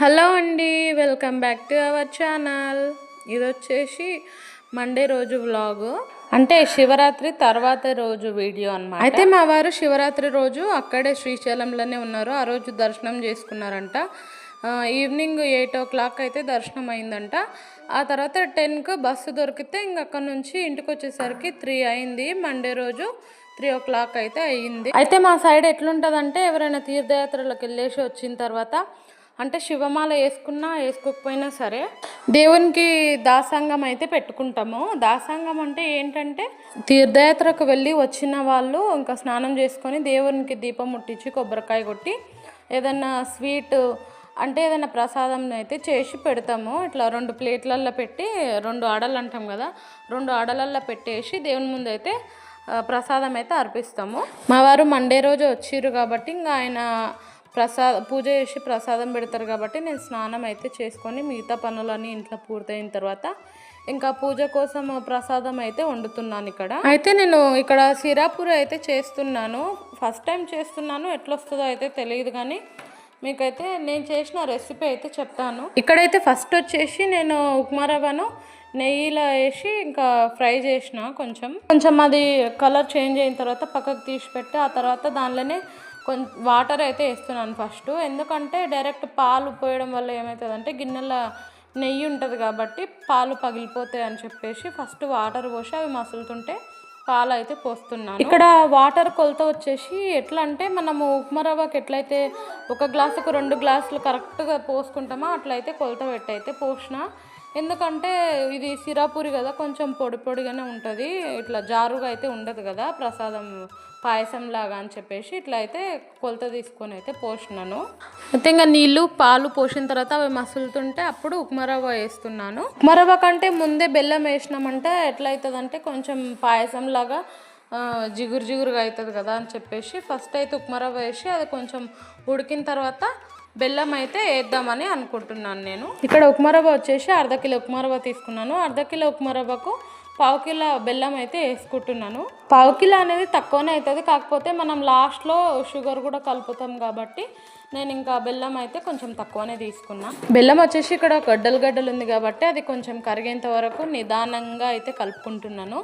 Hello అండి, welcome back to our channel. ఇది వచ్చేసి మండే రోజు వ్లాగు, అంటే శివరాత్రి తర్వాత రోజు వీడియో అన్నమాట. అయితే మా వారు శివరాత్రి రోజు అక్కడే శ్రీశైలంలోనే ఉన్నారు. ఆ రోజు దర్శనం చేసుకున్నారంట. ఈవినింగ్ 8 o'clock అయితే దర్శనం అయిందంట. ఆ తర్వాత 10కు బస్సు దొరికితే ఇంక అక్కడ నుంచి ఇంటికి వచ్చేసరికి 3 అయింది. మండే రోజు 3 o'clock అయితే అయ్యింది. అయితే మా సైడ్ ఎట్లుంటుందంటే, ఎవరైనా తీర్థయాత్రలకు వెళ్ళేసి వచ్చిన తర్వాత, అంటే శివమాల వేసుకున్నా వేసుకోకపోయినా సరే దేవునికి దాసాంగం అయితే పెట్టుకుంటాము. దాసాంగం అంటే ఏంటంటే, తీర్థయాత్రకు వెళ్ళి వచ్చిన వాళ్ళు ఇంకా స్నానం చేసుకొని దేవునికి దీపం ముట్టించి కొబ్బరికాయ కొట్టి ఏదన్నా స్వీట్ అంటే ఏదైనా ప్రసాదం అయితే చేసి పెడతాము. ఇట్లా 2 ప్లేట్లల్లో పెట్టి, 2 ఆడలు అంటాం కదా, 2 ఆడలల్లో పెట్టేసి దేవుని ముందు అయితే ప్రసాదం అయితే అర్పిస్తాము. మా వారు మండే రోజు వచ్చిర్రు కాబట్టి ఇంకా ఆయన పూజ చేసి ప్రసాదం పెడతారు కాబట్టి నేను స్నానం అయితే చేసుకొని మిగతా పనులన్నీ ఇంట్లో పూర్తయిన తర్వాత ఇంకా పూజ కోసం ప్రసాదం అయితే వండుతున్నాను ఇక్కడ. అయితే నేను ఇక్కడ సిరాపూరి అయితే చేస్తున్నాను. ఫస్ట్ టైం చేస్తున్నాను, ఎట్లా వస్తుందో అయితే తెలియదు, కానీ మీకైతే నేను చేసిన రెసిపీ అయితే చెప్తాను. ఇక్కడైతే ఫస్ట్ వచ్చేసి నేను ఉప్మా రవ్వను నెయ్యిలో వేసి ఇంకా ఫ్రై చేసిన కొంచెం అది కలర్ చేంజ్ అయిన తర్వాత పక్కకు తీసి పెట్టి, ఆ తర్వాత దానిలోనే కొంచెం వాటర్ అయితే వేస్తున్నాను ఫస్ట్. ఎందుకంటే డైరెక్ట్ పాలు పోయడం వల్ల ఏమవుతుందంటే గిన్నెలో నెయ్యి ఉంటుంది కాబట్టి పాలు పగిలిపోతాయి అని చెప్పేసి ఫస్ట్ వాటర్ పోసి అవి మసులుతుంటే పాలు అయితే పోస్తున్నాను. ఇక్కడ వాటర్ కొలత వచ్చేసి ఎట్లా అంటే, మనము ఉప్మా రవ్వకి ఎట్లయితే 1 గ్లాసుకు 2 గ్లాసులు కరెక్ట్గా పోసుకుంటామో అట్లయితే కొలత పెట్టి అయితే పోసిన. ఎందుకంటే ఇది సిరాపూరి కదా, కొంచెం పొడి పొడిగానే ఉంటుంది, ఇట్లా జారుగా అయితే ఉండదు కదా ప్రసాదం పాయసం లాగా అని చెప్పేసి ఇట్లా అయితే కొలత తీసుకొని అయితే పోసినాను. అయితే ఇంకా నీళ్ళు పాలు పోసిన తర్వాత అవి మసులుతుంటే అప్పుడు ఉప్మా రవ్వ వేస్తున్నాను. ఉప్మా రవ్వ కంటే ముందే బెల్లం వేసినామంటే ఎట్లా అవుతుందంటే కొంచెం పాయసం లాగా జిగురుగా అవుతుంది కదా అని చెప్పేసి ఫస్ట్ అయితే ఉప్మా రవ్వ వేసి అది కొంచెం ఉడికిన తర్వాత బెల్లం అయితే వేద్దామని అనుకుంటున్నాను నేను. ఇక్కడ ఉప్మా రవ్వ వచ్చేసి 1/2 కిలో ఉప్మా రవ్వ తీసుకున్నాను. 1/2 కిలో ఉప్మా రవ్వకు 1/4 కిలో బెల్లం అయితే వేసుకుంటున్నాను. 1/4 కిలో అనేది తక్కువనే అవుతుంది, కాకపోతే మనం లాస్ట్లో షుగర్ కూడా కలుపుతాం కాబట్టి నేను ఇంకా బెల్లం అయితే కొంచెం తక్కువనే తీసుకున్నా. బెల్లం వచ్చేసి ఇక్కడ గడ్డలు ఉంది కాబట్టి అది కొంచెం కరిగేంత వరకు నిదానంగా అయితే కలుపుకుంటున్నాను.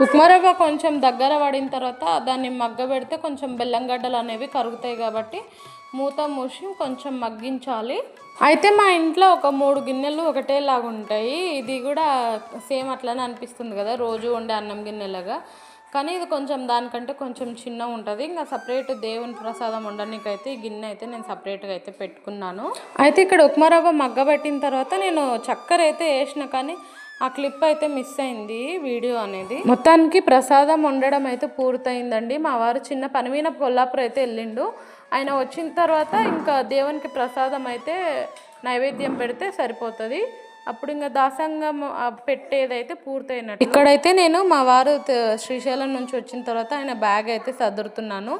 ఉప్మా రవ్వ కొంచెం దగ్గర పడిన తర్వాత దాన్ని మగ్గబెడితే కొంచెం బెల్లం గడ్డలు అనేవి కరుగుతాయి కాబట్టి మూత మూసి కొంచెం మగ్గించాలి. అయితే మా ఇంట్లో ఒక 3 గిన్నెలు ఒకటేలాగా ఉంటాయి. ఇది కూడా సేమ్ అట్లనే అనిపిస్తుంది కదా రోజు వండే అన్నం గిన్నెలాగా, కానీ ఇది కొంచెం దానికంటే కొంచెం చిన్నగా ఉంటుంది. ఇంకా సపరేట్ దేవుని ప్రసాదం వండడానికి అయితే ఈ గిన్నె అయితే నేను సపరేట్గా అయితే పెట్టుకున్నాను. అయితే ఇక్కడ ఉప్మా రవ్వ మగ్గబెట్టిన తర్వాత నేను చక్కెర అయితే వేసిన, కానీ ఆ క్లిప్ అయితే మిస్ అయింది వీడియో అనేది. మొత్తానికి ప్రసాదం వండడం అయితే పూర్తయిందండి. మా వారు చిన్న పని మీద కొల్లాపూర్ అయితే వెళ్ళిండు. ఆయన వచ్చిన తర్వాత ఇంకా దేవునికి ప్రసాదం అయితే నైవేద్యం పెడితే సరిపోతుంది. అప్పుడు ఇంకా దాసంగం పెట్టేదైతే పూర్తయినట్టు. ఇక్కడైతే నేను మా వారు శ్రీశైలం నుంచి వచ్చిన తర్వాత ఆయన బ్యాగ్ అయితే సదురుతున్నాను,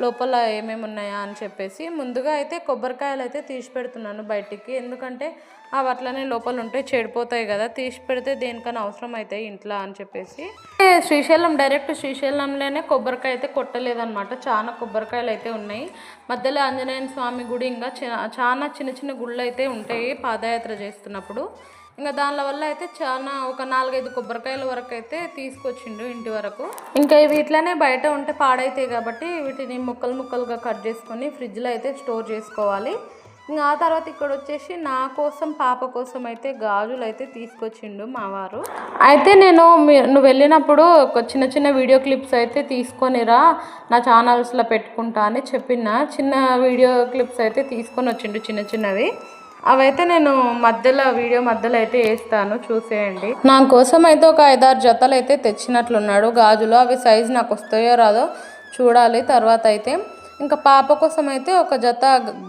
లోపల ఏమేమి ఉన్నాయా అని చెప్పేసి. ముందుగా అయితే కొబ్బరికాయలు అయితే తీసి పెడుతున్నాను బయటికి, ఎందుకంటే అవి అట్లనే లోపల ఉంటే చెడిపోతాయి కదా, తీసి పెడితే దేనికైనా అవసరం అవుతాయి ఇంట్లో అని చెప్పేసి. డైరెక్ట్ శ్రీశైలంలోనే కొబ్బరికాయ అయితే కొట్టలేదన్నమాట, చాలా కొబ్బరికాయలు అయితే ఉన్నాయి. మధ్యలో ఆంజనేయ స్వామి గుడి, ఇంకా చాలా చిన్న గుళ్ళు అయితే ఉంటాయి పాదయాత్ర చేస్తున్నప్పుడు. ఇంకా దాని వల్ల అయితే చాలా ఒక 4-5 కొబ్బరికాయల వరకు అయితే తీసుకొచ్చిండు ఇంటి వరకు. ఇంకా ఇవి ఇట్లనే బయట ఉంటే పాడైతాయి కాబట్టి వీటిని ముక్కలుగా కట్ చేసుకొని ఫ్రిడ్జ్లో అయితే స్టోర్ చేసుకోవాలి. ఇంకా ఆ తర్వాత ఇక్కడ వచ్చేసి నా కోసం పాప కోసం అయితే గాజులు అయితే తీసుకొచ్చిండు మా వారు. అయితే నువ్వు వెళ్ళినప్పుడు ఒక చిన్న వీడియో క్లిప్స్ అయితే తీసుకొనిరా, నా ఛానల్స్లో పెట్టుకుంటా అని చెప్పిన. చిన్న వీడియో క్లిప్స్ అయితే తీసుకొని వచ్చిండు చిన్నవి. అవైతే నేను వీడియో మధ్యలో అయితే వేస్తాను, చూసేయండి. నా కోసం అయితే ఒక 5-6 జతలు అయితే తెచ్చినట్లున్నాడు గాజులు. అవి సైజు నాకు వస్తాయో రాదో చూడాలి తర్వాత అయితే. ఇంకా పాప కోసం అయితే ఒక జత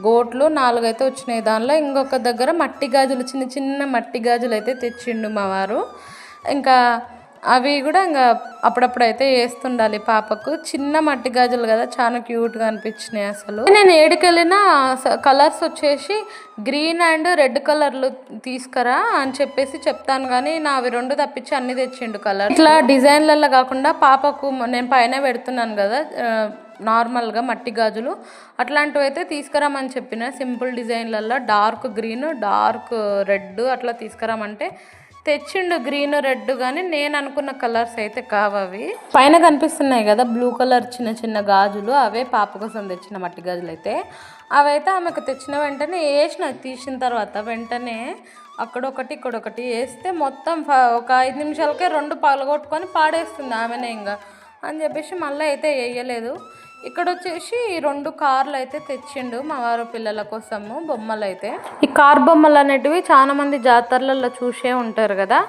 గోట్లు 4 అయితే వచ్చినాయి. దానిలో ఇంకొక దగ్గర మట్టి గాజులు, చిన్న మట్టి గాజులు అయితే తెచ్చిండు మా వారు. ఇంకా అవి కూడా ఇంకా అప్పుడప్పుడు అయితే వేస్తుండాలి పాపకు. చిన్న మట్టి గాజులు కదా, చాలా క్యూట్గా అనిపించినాయి అసలు. నేను ఏడుకెళ్ళినా కలర్స్ వచ్చేసి గ్రీన్ అండ్ రెడ్ కలర్లు తీసుకురా అని చెప్పేసి చెప్తాను, కానీ అవి 2 తప్పించి అన్ని తెచ్చిండు కలర్. ఇట్లా డిజైన్లలో కాకుండా పాపకు నేను పైన పెడుతున్నాను కదా నార్మల్గా మట్టి గాజులు అట్లాంటివి అయితే తీసుకురామని చెప్పిన. సింపుల్ డిజైన్లలో డార్క్ గ్రీన్, డార్క్ రెడ్ అట్లా తీసుకురామంటే తెచ్చిండు. గ్రీన్, రెడ్, కానీ నేను అనుకున్న కలర్స్ అయితే కావవి. పైన కనిపిస్తున్నాయి కదా బ్లూ కలర్ చిన్న చిన్న గాజులు, అవే పాప కోసం తెచ్చిన మట్టి గాజులు అయితే. అవైతే ఆమెకు తెచ్చిన వెంటనే వేసిన, తీసిన తర్వాత వెంటనే అక్కడొకటి ఇక్కడొకటి వేస్తే మొత్తం ఒక 5 నిమిషాలకే 2 పగలగొట్టుకొని పాడేస్తుంది ఆమెనే ఇంకా అని చెప్పేసి మళ్ళీ అయితే వేయలేదు. ఇక్కడ వచ్చేసి 2 కార్లు అయితే తెచ్చిండు మా వారు పిల్లల కోసము, బొమ్మలు అయితే. ఈ కార్ బొమ్మలు అనేటివి చాలా మంది జాతరలలో చూసే ఉంటారు కదా,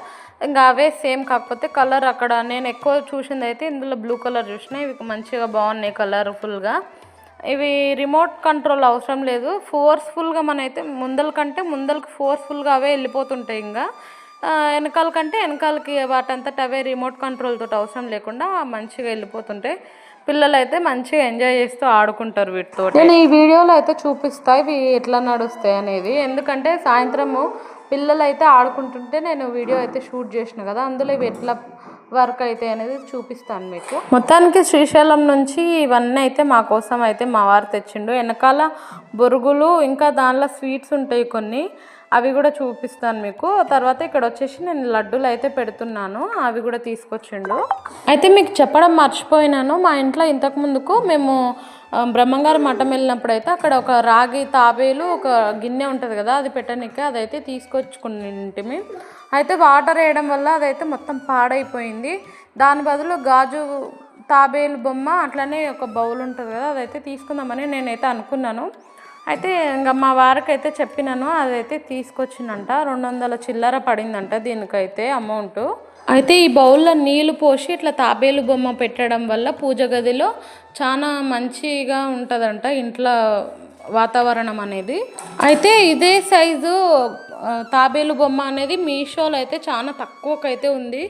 ఇంకా అవే సేమ్, కాకపోతే కలర్ అక్కడ నేను ఎక్కువ చూసింది అయితే ఇందులో బ్లూ కలర్ చూసిన. ఇవి మంచిగా బాగున్నాయి కలర్ఫుల్గా. ఇవి రిమోట్ కంట్రోల్ అవసరం లేదు, ఫోర్స్ఫుల్గా మనైతే ముందలకి ఫోర్స్ఫుల్గా అవే వెళ్ళిపోతుంటాయి. ఇంకా వెనకాల కంటే వెనకాలకి వాటంతట అవే రిమోట్ కంట్రోల్ తోటి అవసరం లేకుండా మంచిగా వెళ్ళిపోతుంటాయి. పిల్లలు అయితే మంచిగా ఎంజాయ్ చేస్తూ ఆడుకుంటారు వీటితో. నేను ఈ వీడియోలో అయితే చూపిస్తా ఇవి ఎట్లా నడుస్తాయి అనేది, ఎందుకంటే సాయంత్రము పిల్లలు అయితే ఆడుకుంటుంటే నేను వీడియో అయితే షూట్ చేసిన కదా, అందులో ఇవి ఎట్లా వర్క్ అయితే అనేది చూపిస్తాను మీకు. మొత్తానికి శ్రీశైలం నుంచి ఇవన్నీ అయితే మా కోసం అయితే మా వారు తెచ్చిండు. వెనకాల బొరుగులు ఇంకా దానిలో స్వీట్స్ ఉంటాయి కొన్ని, అవి కూడా చూపిస్తాను మీకు. తర్వాత ఇక్కడ వచ్చేసి నేను లడ్డూలు అయితే పెడుతున్నాను, అవి కూడా తీసుకొచ్చిండు. అయితే మీకు చెప్పడం మర్చిపోయినాను, మా ఇంట్లో ఇంతకు ముందుకు మేము బ్రహ్మంగారి మఠం వెళ్ళినప్పుడు అయితే అక్కడ ఒక రాగి తాబేలు ఒక గిన్నె ఉంటుంది కదా, అది పెట్టడానికి అదైతే తీసుకొచ్చుకుని. అయితే వాటర్ వేయడం వల్ల అదైతే మొత్తం పాడైపోయింది. దాని బదులు గాజు తాబేలు బొమ్మ అట్లనే ఒక బౌల్ ఉంటుంది కదా, అదైతే తీసుకుందామని నేనైతే అనుకున్నాను. అయితే ఇంకా మా వారికి అయితే చెప్పినాను, అదైతే తీసుకొచ్చినంట. 200 చిల్లర పడిందంట దీనికైతే అమౌంట్. అయితే ఈ బౌల్లో నీళ్లు పోసి ఇట్లా తాబేలు బొమ్మ పెట్టడం వల్ల పూజ గదిలో చాలా మంచిగా ఉంటుందంట ఇంట్లో వాతావరణం అనేది. అయితే ఇదే సైజు తాబేలు బొమ్మ అనేది మీషోలో అయితే చాలా తక్కువకైతే ఉంది,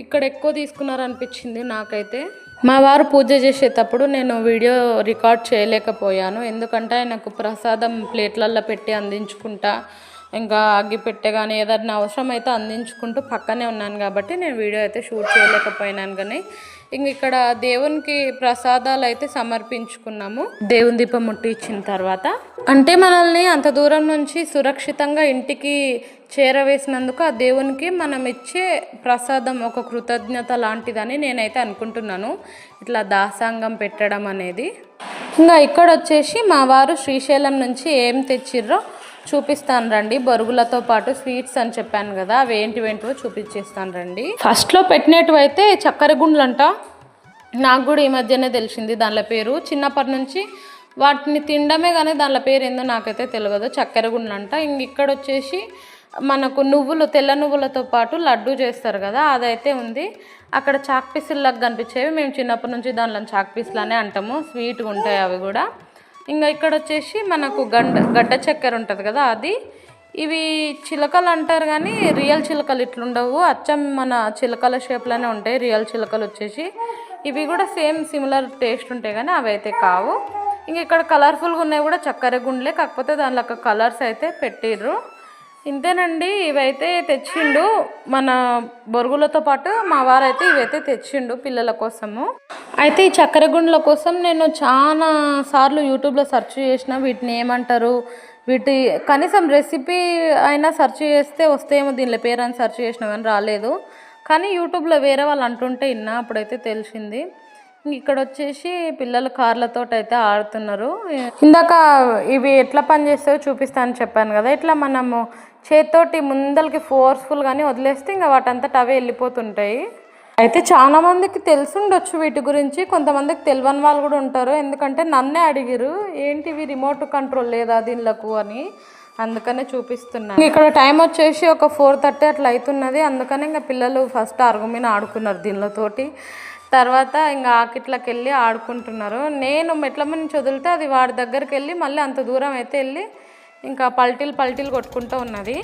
ఇక్కడ ఎక్కువ తీసుకున్నారనిపించింది నాకైతే. మా వారు పూజ చేసేటప్పుడు నేను వీడియో రికార్డ్ చేయలేకపోయాను, ఎందుకంటే ఆయనకు ప్రసాదం ప్లేట్లలో పెట్టి అందించుకుంటా, ఇంకా అగ్గిపెట్టె కానీ ఏదైనా అవసరం అయితే అందించుకుంటూ పక్కనే ఉన్నాను కాబట్టి నేను వీడియో అయితే షూట్ చేయలేకపోయినాను. కానీ ఇంక ఇక్కడ దేవునికి ప్రసాదాలు అయితే సమర్పించుకున్నాము. దేవుని దీపం ముట్టించిన తర్వాత అంటే మనల్ని అంత దూరం నుంచి సురక్షితంగా ఇంటికి చేరవేసినందుకు ఆ దేవునికి మనం ఇచ్చే ప్రసాదం ఒక కృతజ్ఞత లాంటిదని నేనైతే అనుకుంటున్నాను, ఇట్లా దాసాంగం పెట్టడం అనేది. ఇంకా ఇక్కడ వచ్చేసి మా వారు శ్రీశైలం నుంచి ఏం తెచ్చిర్రో చూపిస్తాను రండి. బొరుగులతో పాటు స్వీట్స్ అని చెప్పాను కదా, అవి ఏంటివేంటివో చూపించేస్తాను రండి. ఫస్ట్లో పెట్టినవి అయితే చక్కెర గుండ్లు అంట, నాకు కూడా ఈ మధ్యనే తెలిసింది దానిల పేరు. చిన్నప్పటి నుంచి వాటిని తినడమే కానీ దానిల పేరు ఏందో నాకైతే తెలియదు, చక్కెర గుండ్లు అంట. ఇంక ఇక్కడ వచ్చేసి మనకు నువ్వులు, తెల్ల నువ్వులతో పాటు లడ్డు చేస్తారు కదా, అదైతే ఉంది. అక్కడ చాక్ పీసుల్లాగా కనిపించేవి, మేము చిన్నప్పటి నుంచి దానిలో చాక్ పీసులనే అంటాము, స్వీట్గా ఉంటాయి అవి కూడా. ఇంకా ఇక్కడ వచ్చేసి మనకు గడ్డ చక్కెర ఉంటుంది కదా అది. ఇవి చిలకలు అంటారు కానీ రియల్ చిలకలు ఇట్లుండవు, అచ్చం మన చిలకల షేప్లోనే ఉంటాయి రియల్ చిలకలు వచ్చేసి. ఇవి కూడా సేమ్ సిమిలర్ టేస్ట్ ఉంటాయి కానీ అవి అయితే కావు. ఇంక ఇక్కడ కలర్ఫుల్గా ఉన్నాయి కూడా చక్కెర గుండ్లే, కాకపోతే దానిలో కలర్స్ అయితే పెట్టిర్రు. ఇంతేనండి, ఇవైతే తెచ్చిండు. మన బొరుగులతో పాటు మా వారైతే ఇవైతే తెచ్చిండు పిల్లల కోసము. అయితే ఈ చక్కెర గుండ్ల కోసం నేను చాలా సార్లు యూట్యూబ్లో సెర్చ్ చేసిన, వీటిని ఏమంటారు, వీటి కనీసం రెసిపీ అయినా సెర్చ్ చేస్తే వస్తేమో దీనిలో పేరు అని సెర్చ్ చేసినా కానీ రాలేదు. కానీ యూట్యూబ్లో వేరే వాళ్ళు అంటుంటే విన్నా, అప్పుడైతే తెలిసింది. ఇక్కడ వచ్చేసి పిల్లలు కార్లతో అయితే ఆడుతున్నారు. ఇందాక ఇవి ఎట్లా పనిచేస్తాయో చూపిస్తాను చెప్పాను కదా, ఇట్లా మనము చేతితోటి ముందలకి ఫోర్స్ఫుల్ కానీ వదిలేస్తే ఇంకా వాటంతట అవే వెళ్ళిపోతుంటాయి. అయితే చాలా మందికి తెలుసుండొచ్చు వీటి గురించి, కొంతమందికి తెలియని వాళ్ళు కూడా ఉంటారు. ఎందుకంటే నన్నే అడిగిరు ఏంటివి రిమోట్ కంట్రోల్ లేదా దీనిలకు అని, అందుకనే చూపిస్తున్నాను. ఇక్కడ టైం వచ్చేసి ఒక 4:30 అట్లా అవుతున్నది. అందుకనే ఇంకా పిల్లలు ఫస్ట్ అరుగుమీన ఆడుకున్నారు దీనితోటి. తర్వాత ఇంకా ఆకిట్లకి వెళ్ళి ఆడుకుంటున్నారు. నేను మెట్ల నుంచి వదిలితే అది వాడి దగ్గరికి వెళ్ళి మళ్ళీ అంత దూరం అయితే వెళ్ళి ఇంకా పల్టీలు కొట్టుకుంటూ ఉన్నది.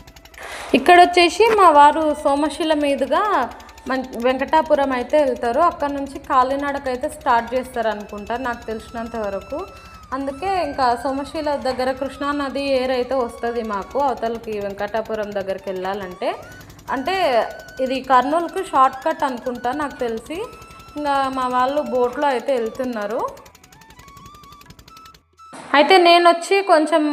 ఇక్కడ వచ్చేసి మా వారు సోమశిల మీదుగా వెంకటాపురం అయితే వెళ్తారు. అక్కడ నుంచి కాలినడకైతే స్టార్ట్ చేస్తారు అనుకుంటా నాకు తెలిసినంత వరకు. అందుకే ఇంకా సోమశిల దగ్గర కృష్ణానది ఏర్ అయితే వస్తుంది మాకు అవతలకి వెంకటాపురం దగ్గరికి వెళ్ళాలంటే. అంటే ఇది కర్నూలుకు షార్ట్ కట్ అనుకుంటా నాకు తెలిసి. ఇంకా మా వాళ్ళు బోట్లో అయితే వెళ్తున్నారు. అయితే నేను వచ్చి కొంచెం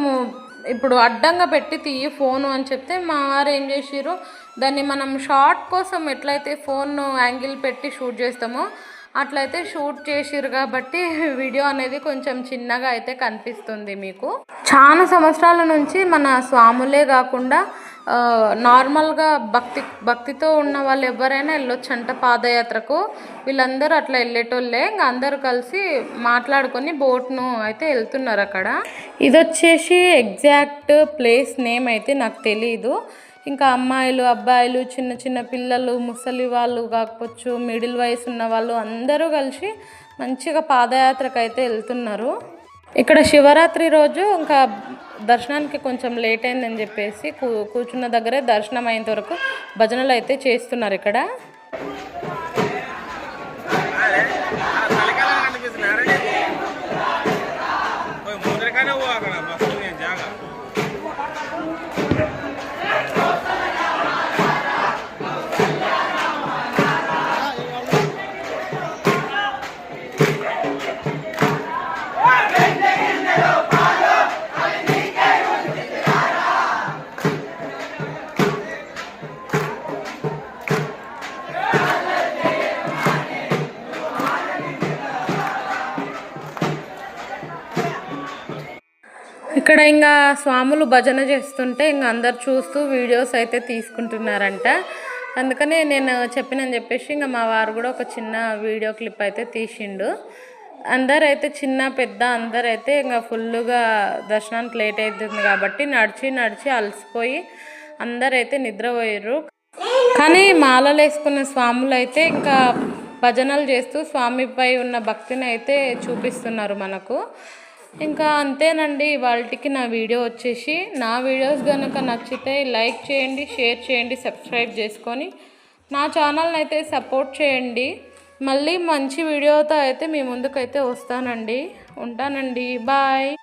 ఇప్పుడు అడ్డంగా పెట్టి తీయి ఫోను అని చెప్తే మా వారు ఏం చేసిర్రు, దాన్ని మనం షార్ట్ కోసం ఎట్లయితే ఫోన్ యాంగిల్ పెట్టి షూట్ చేస్తామో అట్లయితే షూట్ చేసిర్రు కాబట్టి వీడియో అనేది కొంచెం చిన్నగా అయితే కనిపిస్తుంది మీకు. చాలా సంవత్సరాల నుంచి మన స్వాములే కాకుండా నార్మల్గా భక్తితో ఉన్న వాళ్ళు ఎవరైనా వెళ్ళొచ్చంట పాదయాత్రకు. వీళ్ళందరూ అట్లా వెళ్ళేటోళ్ళే, ఇంకా అందరూ కలిసి మాట్లాడుకొని బోట్ను అయితే వెళ్తున్నారు అక్కడ. ఇది వచ్చేసి ఎగ్జాక్ట్ ప్లేస్ నేమ్ అయితే నాకు తెలీదు. ఇంకా అమ్మాయిలు అబ్బాయిలు చిన్న చిన్న పిల్లలు ముసలి వాళ్ళు కాకపోవచ్చు, మిడిల్ వయసు ఉన్న వాళ్ళు అందరూ కలిసి మంచిగా పాదయాత్రకు అయితే వెళ్తున్నారు. ఇక్కడ శివరాత్రి రోజు ఇంకా దర్శనానికి కొంచెం లేట్ అయిందని చెప్పేసి కూర్చున్న దగ్గరే దర్శనం అయినంత వరకు భజనలు అయితే చేస్తున్నారు ఇక్కడ. ఇక్కడ ఇంకా స్వాములు భజన చేస్తుంటే ఇంకా అందరు చూస్తూ వీడియోస్ అయితే తీసుకుంటున్నారంట. అందుకనే నేను చెప్పినని చెప్పేసి ఇంకా మా వారు కూడా ఒక చిన్న వీడియో క్లిప్ అయితే తీసిండు. అందరైతే చిన్న పెద్ద అందరైతే ఇంకా ఫుల్గా దర్శనానికి లేట్ అవుతుంది కాబట్టి నడిచి నడిచి అలసిపోయి అందరైతే నిద్రపోయారు. కానీ మాలలు వేసుకున్న స్వాములు అయితే ఇంకా భజనలు చేస్తూ స్వామిపై ఉన్న భక్తిని అయితే చూపిస్తున్నారు మనకు. ఇంకా అంతేనండి ఇవాళకి నా వీడియో వచ్చేసి. నా వీడియోస్ కనుక నచ్చితే లైక్ చేయండి, షేర్ చేయండి, సబ్స్క్రైబ్ చేసుకొని నా ఛానల్ని అయితే సపోర్ట్ చేయండి. మళ్ళీ మంచి వీడియోతో అయితే మీ ముందుకైతే వస్తానండి. ఉంటానండి, బాయ్.